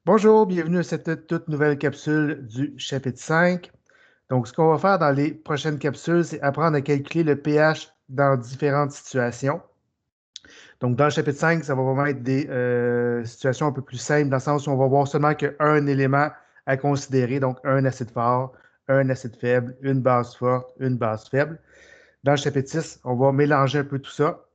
Bonjour, bienvenue à cette toute nouvelle capsule du chapitre 5. Donc, ce qu'on va faire dans les prochaines capsules, c'est apprendre à calculer le pH dans différentes situations. Donc, dans le chapitre 5, ça va vraiment être des situations un peu plus simples, dans le sens où on va voir seulement qu'un élément à considérer, donc un acide fort, un acide faible, une base forte, une base faible. Dans le chapitre 6, on va mélanger un peu tout ça.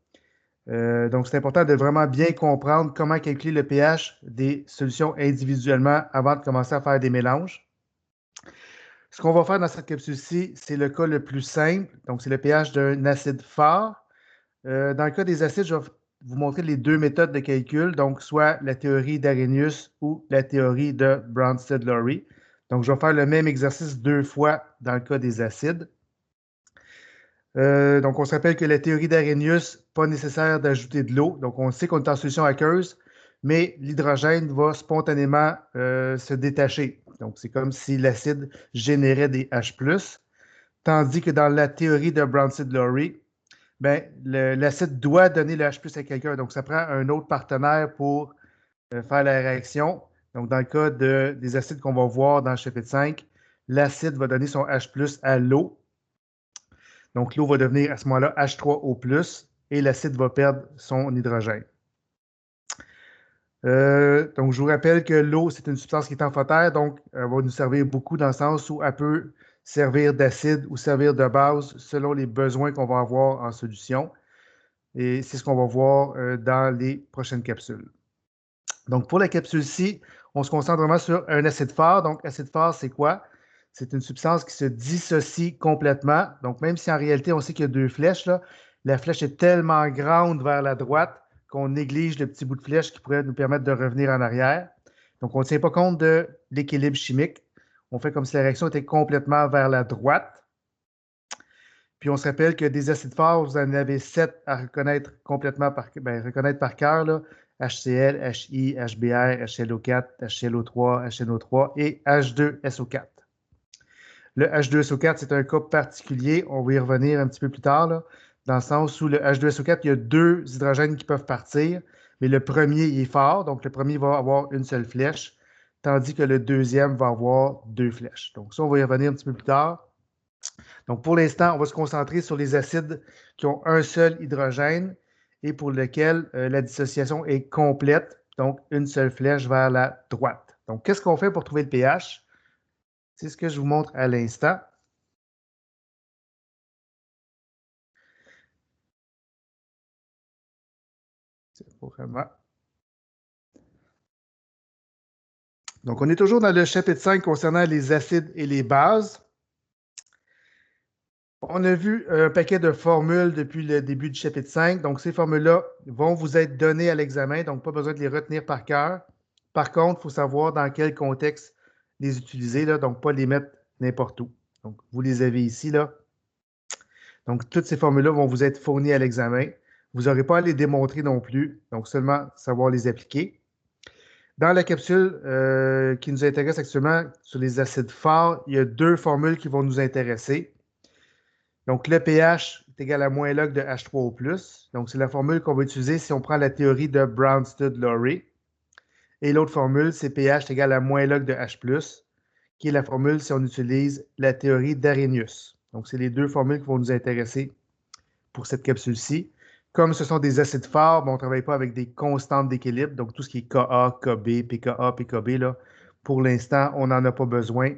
Donc, c'est important de vraiment bien comprendre comment calculer le pH des solutions individuellement avant de commencer à faire des mélanges. Ce qu'on va faire dans cette capsule-ci, c'est le cas le plus simple. Donc, c'est le pH d'un acide fort. Dans le cas des acides, je vais vous montrer les deux méthodes de calcul, donc soit la théorie d'Arrhenius ou la théorie de Bronsted-Lowry. Donc, je vais faire le même exercice deux fois dans le cas des acides. Donc, on se rappelle que la théorie d'Arrhenius, pas nécessaire d'ajouter de l'eau. Donc, on sait qu'on est en solution aqueuse, mais l'hydrogène va spontanément se détacher. Donc, c'est comme si l'acide générait des H+. Tandis que dans la théorie de Bronsted-Lowry, ben, l'acide doit donner le H+ à quelqu'un. Donc, ça prend un autre partenaire pour faire la réaction. Donc, dans le cas des acides qu'on va voir dans le chapitre 5, l'acide va donner son H+ à l'eau. Donc, l'eau va devenir à ce moment-là H3O+, et l'acide va perdre son hydrogène. Donc, je vous rappelle que l'eau, c'est une substance qui est amphotère, donc elle va nous servir beaucoup dans le sens où elle peut servir d'acide ou servir de base selon les besoins qu'on va avoir en solution. Et c'est ce qu'on va voir dans les prochaines capsules. Donc, pour la capsule-ci, on se concentre vraiment sur un acide fort. Donc, acide fort, c'est quoi? C'est une substance qui se dissocie complètement. Donc, même si en réalité, on sait qu'il y a deux flèches, là, la flèche est tellement grande vers la droite qu'on néglige le petit bout de flèche qui pourrait nous permettre de revenir en arrière. Donc, on ne tient pas compte de l'équilibre chimique. On fait comme si la réaction était complètement vers la droite. Puis, on se rappelle que des acides forts, vous en avez 7 à reconnaître complètement reconnaître par cœur, là. HCl, HI, HBr, HLO4, HClO3, HNO3 et H2SO4. Le H2SO4, c'est un cas particulier. On va y revenir un petit peu plus tard, là, dans le sens où le H2SO4, il y a deux hydrogènes qui peuvent partir, mais le premier, il est fort, donc le premier va avoir une seule flèche, tandis que le deuxième va avoir deux flèches. Donc ça, on va y revenir un petit peu plus tard. Donc pour l'instant, on va se concentrer sur les acides qui ont un seul hydrogène et pour lesquels la dissociation est complète, donc une seule flèche vers la droite. Donc qu'est-ce qu'on fait pour trouver le pH? C'est ce que je vous montre à l'instant. Donc, on est toujours dans le chapitre 5 concernant les acides et les bases. On a vu un paquet de formules depuis le début du chapitre 5. Donc, ces formules-là vont vous être données à l'examen, donc pas besoin de les retenir par cœur. Par contre, il faut savoir dans quel contexte les utiliser, là, donc pas les mettre n'importe où. Donc, vous les avez ici, là. Donc, toutes ces formules-là vont vous être fournies à l'examen. Vous n'aurez pas à les démontrer non plus, donc seulement savoir les appliquer. Dans la capsule qui nous intéresse actuellement sur les acides forts, il y a deux formules qui vont nous intéresser. Donc, le pH est égal à moins log de H3O+. Donc, c'est la formule qu'on va utiliser si on prend la théorie de Bronsted-Lowry. Et l'autre formule, c'est pH est égal à moins log de H+, qui est la formule si on utilise la théorie d'Arrhenius. Donc, c'est les deux formules qui vont nous intéresser pour cette capsule-ci. Comme ce sont des acides forts, on ne travaille pas avec des constantes d'équilibre. Donc, tout ce qui est Ka, Kb, pKa, pKb, là, pour l'instant, on n'en a pas besoin.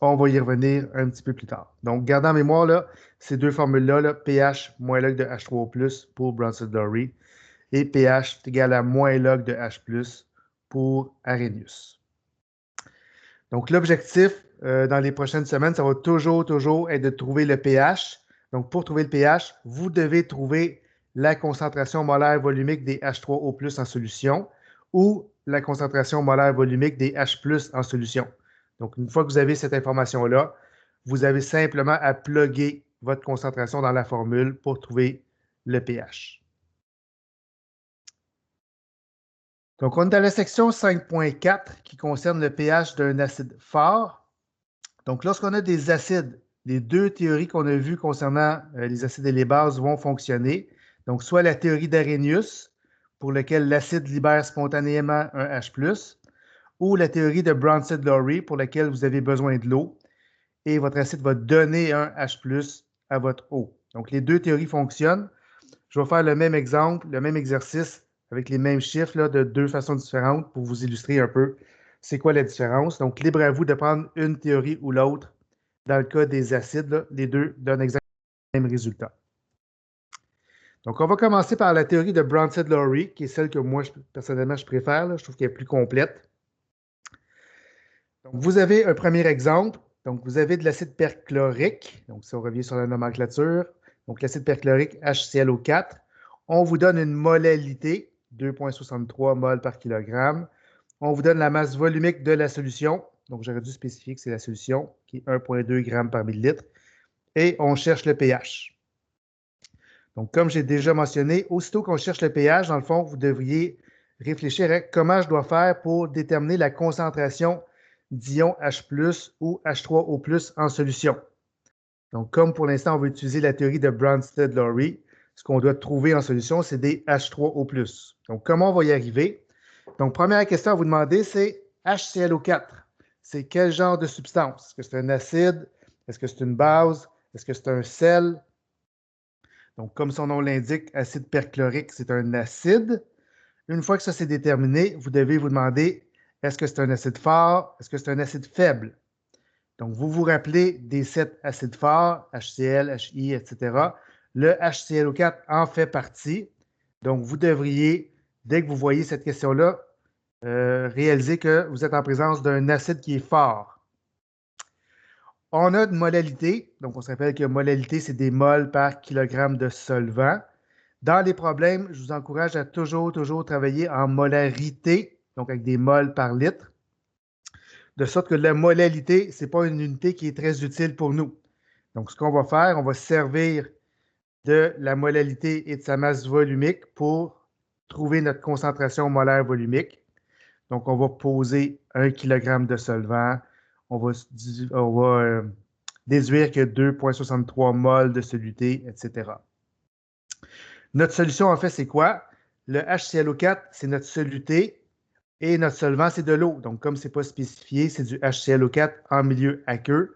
On va y revenir un petit peu plus tard. Donc, gardez en mémoire là, ces deux formules-là, là, pH moins log de H3O+ pour Bronsted-Lowry et pH est égal à moins log de H+ pour Arrhenius. Donc, l'objectif dans les prochaines semaines, ça va toujours être de trouver le pH. Donc, pour trouver le pH, vous devez trouver la concentration molaire volumique des H3O+ en solution ou la concentration molaire volumique des H+ en solution. Donc, une fois que vous avez cette information-là, vous avez simplement à plugger votre concentration dans la formule pour trouver le pH. Donc, on est dans la section 5.4 qui concerne le pH d'un acide fort. Donc, lorsqu'on a des acides, les deux théories qu'on a vues concernant les acides et les bases vont fonctionner. Donc, soit la théorie d'Arrhenius, pour laquelle l'acide libère spontanément un H+, ou la théorie de Bronsted-Lowry pour laquelle vous avez besoin de l'eau et votre acide va donner un H+ à votre eau. Donc, les deux théories fonctionnent. Je vais faire le même exemple, le même exercice avec les mêmes chiffres là, de deux façons différentes pour vous illustrer un peu c'est quoi la différence. Donc, libre à vous de prendre une théorie ou l'autre. Dans le cas des acides, là, les deux donnent exactement le même résultat. Donc, on va commencer par la théorie de Bronsted-Lowry, qui est celle que moi, personnellement, je préfère. Là. Je trouve qu'elle est plus complète. Donc, vous avez un premier exemple. Donc, vous avez de l'acide perchlorique. Donc, si on revient sur la nomenclature, donc l'acide perchlorique HClO4, on vous donne une molalité, 2,63 mol par kilogramme. On vous donne la masse volumique de la solution. Donc, j'aurais dû spécifier que c'est la solution, qui est 1,2 g par millilitre. Et on cherche le pH. Donc, comme j'ai déjà mentionné, aussitôt qu'on cherche le pH, dans le fond, vous devriez réfléchir à comment je dois faire pour déterminer la concentration d'ion H+ ou H3O+ en solution. Donc, comme pour l'instant, on veut utiliser la théorie de Bronsted-Lowry, ce qu'on doit trouver en solution, c'est des H3O+. Donc, comment on va y arriver? Donc, première question à vous demander, c'est HClO4. C'est quel genre de substance? Est-ce que c'est un acide? Est-ce que c'est une base? Est-ce que c'est un sel? Donc, comme son nom l'indique, acide perchlorique, c'est un acide. Une fois que ça c'est déterminé, vous devez vous demander, est-ce que c'est un acide fort? Est-ce que c'est un acide faible? Donc, vous vous rappelez des 7 acides forts, HCl, HI, etc. Le HClO4 en fait partie. Donc, vous devriez, dès que vous voyez cette question-là, réaliser que vous êtes en présence d'un acide qui est fort. On a une molalité. Donc, on se rappelle que molalité, c'est des moles par kilogramme de solvant. Dans les problèmes, je vous encourage à toujours travailler en molarité, donc avec des moles par litre, de sorte que la molalité, ce n'est pas une unité qui est très utile pour nous. Donc, ce qu'on va faire, on va se servir de la molalité et de sa masse volumique pour trouver notre concentration molaire volumique. Donc, on va poser 1 kg de solvant. On va déduire que 2,63 mol de soluté, etc. Notre solution, en fait, c'est quoi? Le HClO4, c'est notre soluté et notre solvant, c'est de l'eau. Donc, comme ce n'est pas spécifié, c'est du HClO4 en milieu aqueux.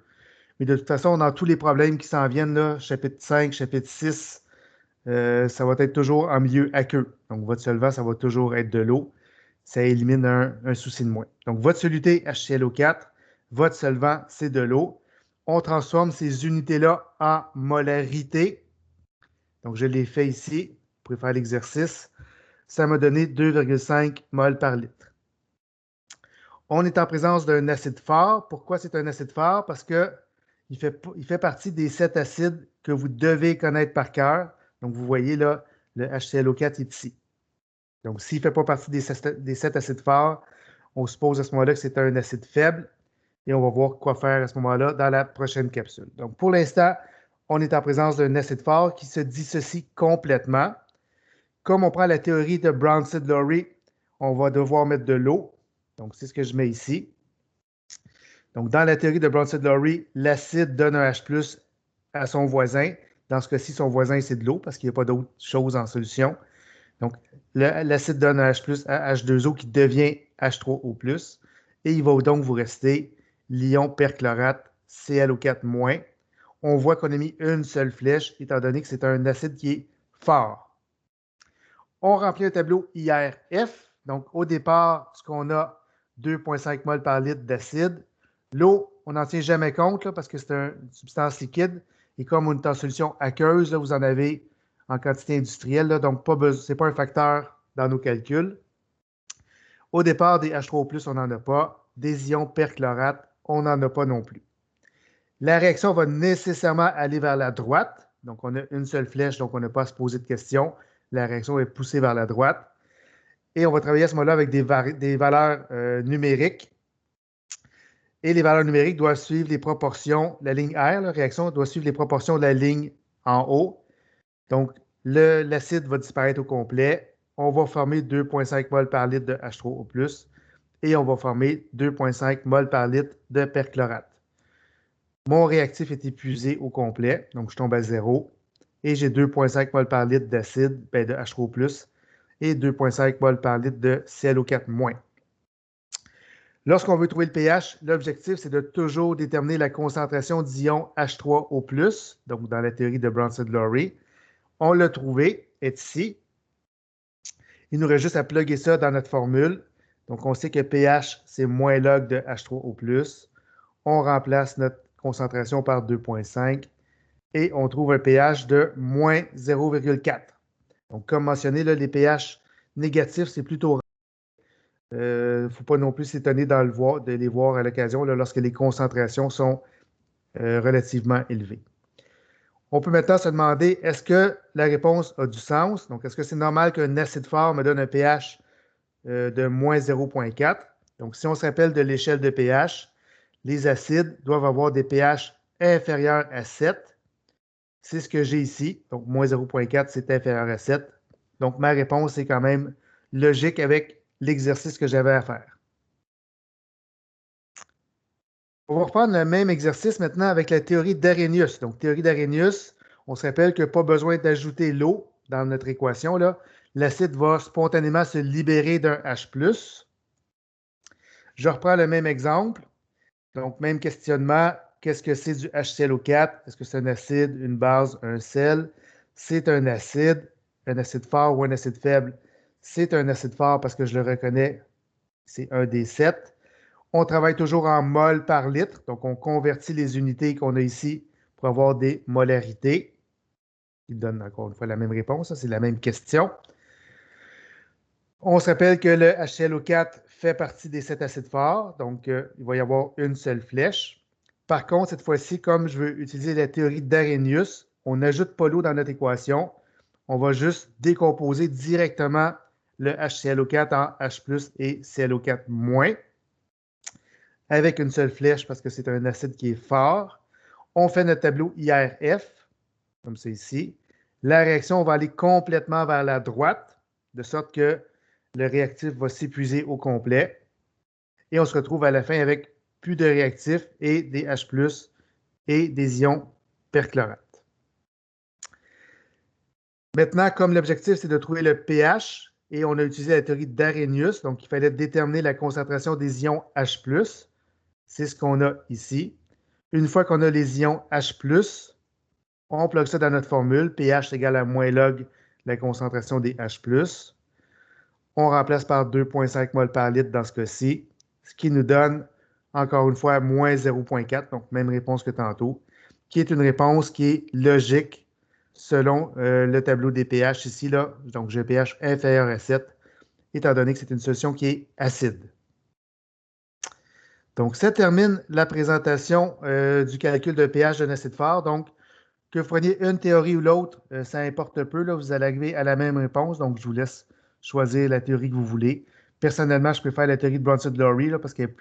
Mais de toute façon, dans tous les problèmes qui s'en viennent, là, chapitre 5, chapitre 6, ça va être toujours en milieu aqueux. Donc, votre solvant, ça va toujours être de l'eau. Ça élimine un souci de moins. Donc, votre soluté HClO4, votre solvant, c'est de l'eau. On transforme ces unités-là en molarité. Donc, je l'ai fait ici. Vous pouvez faire l'exercice. Ça m'a donné 2,5 mol par litre. On est en présence d'un acide fort. Pourquoi c'est un acide fort? Parce qu'il fait partie des 7 acides que vous devez connaître par cœur. Donc, vous voyez là, le HClO4 est ici. Donc, s'il ne fait pas partie des 7 acides forts, on suppose à ce moment-là que c'est un acide faible et on va voir quoi faire à ce moment-là dans la prochaine capsule. Donc, pour l'instant, on est en présence d'un acide fort qui se dissocie complètement. Comme on prend la théorie de Bronsted-Lowry, on va devoir mettre de l'eau. Donc, c'est ce que je mets ici. Donc, dans la théorie de Bronsted-Lowry, l'acide donne un H+ à son voisin. Dans ce cas-ci, son voisin, c'est de l'eau parce qu'il n'y a pas d'autre chose en solution. Donc, l'acide donne un H+ à H2O qui devient H3O+. Et il va donc vous rester l'ion perchlorate ClO4-. On voit qu'on a mis une seule flèche, étant donné que c'est un acide qui est fort. On remplit un tableau IRF. Donc, au départ, ce qu'on a, 2,5 mol par litre d'acide. L'eau, on n'en tient jamais compte là, parce que c'est une substance liquide. Et comme on est en solution aqueuse, là, vous en avez en quantité industrielle, là, donc ce n'est pas un facteur dans nos calculs. Au départ, des H3O+, on n'en a pas. Des ions perchlorate, on n'en a pas non plus. La réaction va nécessairement aller vers la droite. Donc, on a une seule flèche, donc on n'a pas à se poser de questions. La réaction est poussée vers la droite. Et on va travailler à ce moment-là avec des valeurs numériques. Et les valeurs numériques doivent suivre les proportions. La ligne R, la réaction, doit suivre les proportions de la ligne en haut. Donc, l'acide va disparaître au complet. On va former 2,5 mol par litre de H3O+, et on va former 2,5 mol par litre de perchlorate. Mon réactif est épuisé au complet, donc je tombe à 0. Et j'ai 2,5 mol par litre d'acide, de H3O+, et 2,5 mol par litre de ClO4-. Lorsqu'on veut trouver le pH, l'objectif, c'est de toujours déterminer la concentration d'ion H3O+, donc dans la théorie de Bronsted-Lowry. On l'a trouvé, est ici. Il nous reste juste à plugger ça dans notre formule. Donc, on sait que pH, c'est moins log de H3O+. On remplace notre concentration par 2,5 et on trouve un pH de moins 0,4. Donc, comme mentionné, là, les pH négatifs, c'est plutôt rare. Il ne faut pas non plus s'étonner de les voir à l'occasion lorsque les concentrations sont relativement élevées. On peut maintenant se demander, est-ce que la réponse a du sens? Donc, est-ce que c'est normal qu'un acide fort me donne un pH de moins 0,4? Donc, si on se rappelle de l'échelle de pH, les acides doivent avoir des pH inférieurs à 7. C'est ce que j'ai ici. Donc, moins 0,4, c'est inférieur à 7. Donc, ma réponse est quand même logique avec l'exercice que j'avais à faire. On va reprendre le même exercice maintenant avec la théorie d'Arrhenius. Donc, théorie d'Arrhenius, on se rappelle qu'il n'y a pas besoin d'ajouter l'eau dans notre équation. L'acide va spontanément se libérer d'un H+. Je reprends le même exemple. Donc, même questionnement. Qu'est-ce que c'est du HClO4? Est-ce que c'est un acide, une base, un sel? C'est un acide fort ou un acide faible. C'est un acide fort parce que je le reconnais, c'est un des 7. On travaille toujours en mol par litre, donc on convertit les unités qu'on a ici pour avoir des molarités. Il donne encore une fois la même réponse, c'est la même question. On se rappelle que le HClO4 fait partie des 7 acides forts, donc il va y avoir une seule flèche. Par contre, cette fois-ci, comme je veux utiliser la théorie d'Arrhenius, on n'ajoute pas l'eau dans notre équation. On va juste décomposer directement le HClO4 en H+ et ClO4-, avec une seule flèche parce que c'est un acide qui est fort. On fait notre tableau IRF, comme c'est ici. La réaction va aller complètement vers la droite, de sorte que le réactif va s'épuiser au complet. Et on se retrouve à la fin avec plus de réactifs et des H+ et des ions perchlorate. Maintenant, comme l'objectif, c'est de trouver le pH, et on a utilisé la théorie d'Arrhenius, donc il fallait déterminer la concentration des ions H+. C'est ce qu'on a ici. Une fois qu'on a les ions H+, on plug ça dans notre formule. pH égale à moins log la concentration des H+. On remplace par 2,5 mol par litre dans ce cas-ci, ce qui nous donne, encore une fois, moins 0,4, donc même réponse que tantôt, qui est une réponse qui est logique selon le tableau des pH ici. Donc, j'ai un pH inférieur à 7, étant donné que c'est une solution qui est acide. Donc, ça termine la présentation du calcul de pH d'un acide fort. Donc, que vous preniez une théorie ou l'autre, ça importe peu. Vous allez arriver à la même réponse. Donc, je vous laisse choisir la théorie que vous voulez. Personnellement, je préfère la théorie de Bronsted-Lowry parce qu'elle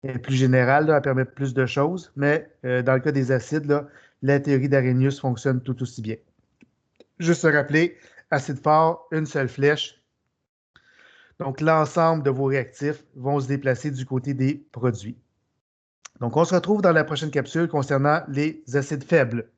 est plus générale, elle permet plus de choses. Mais dans le cas des acides, la théorie d'Arrhenius fonctionne tout aussi bien. Juste se rappeler, acide fort, une seule flèche. Donc, l'ensemble de vos réactifs vont se déplacer du côté des produits. Donc, on se retrouve dans la prochaine capsule concernant les acides faibles.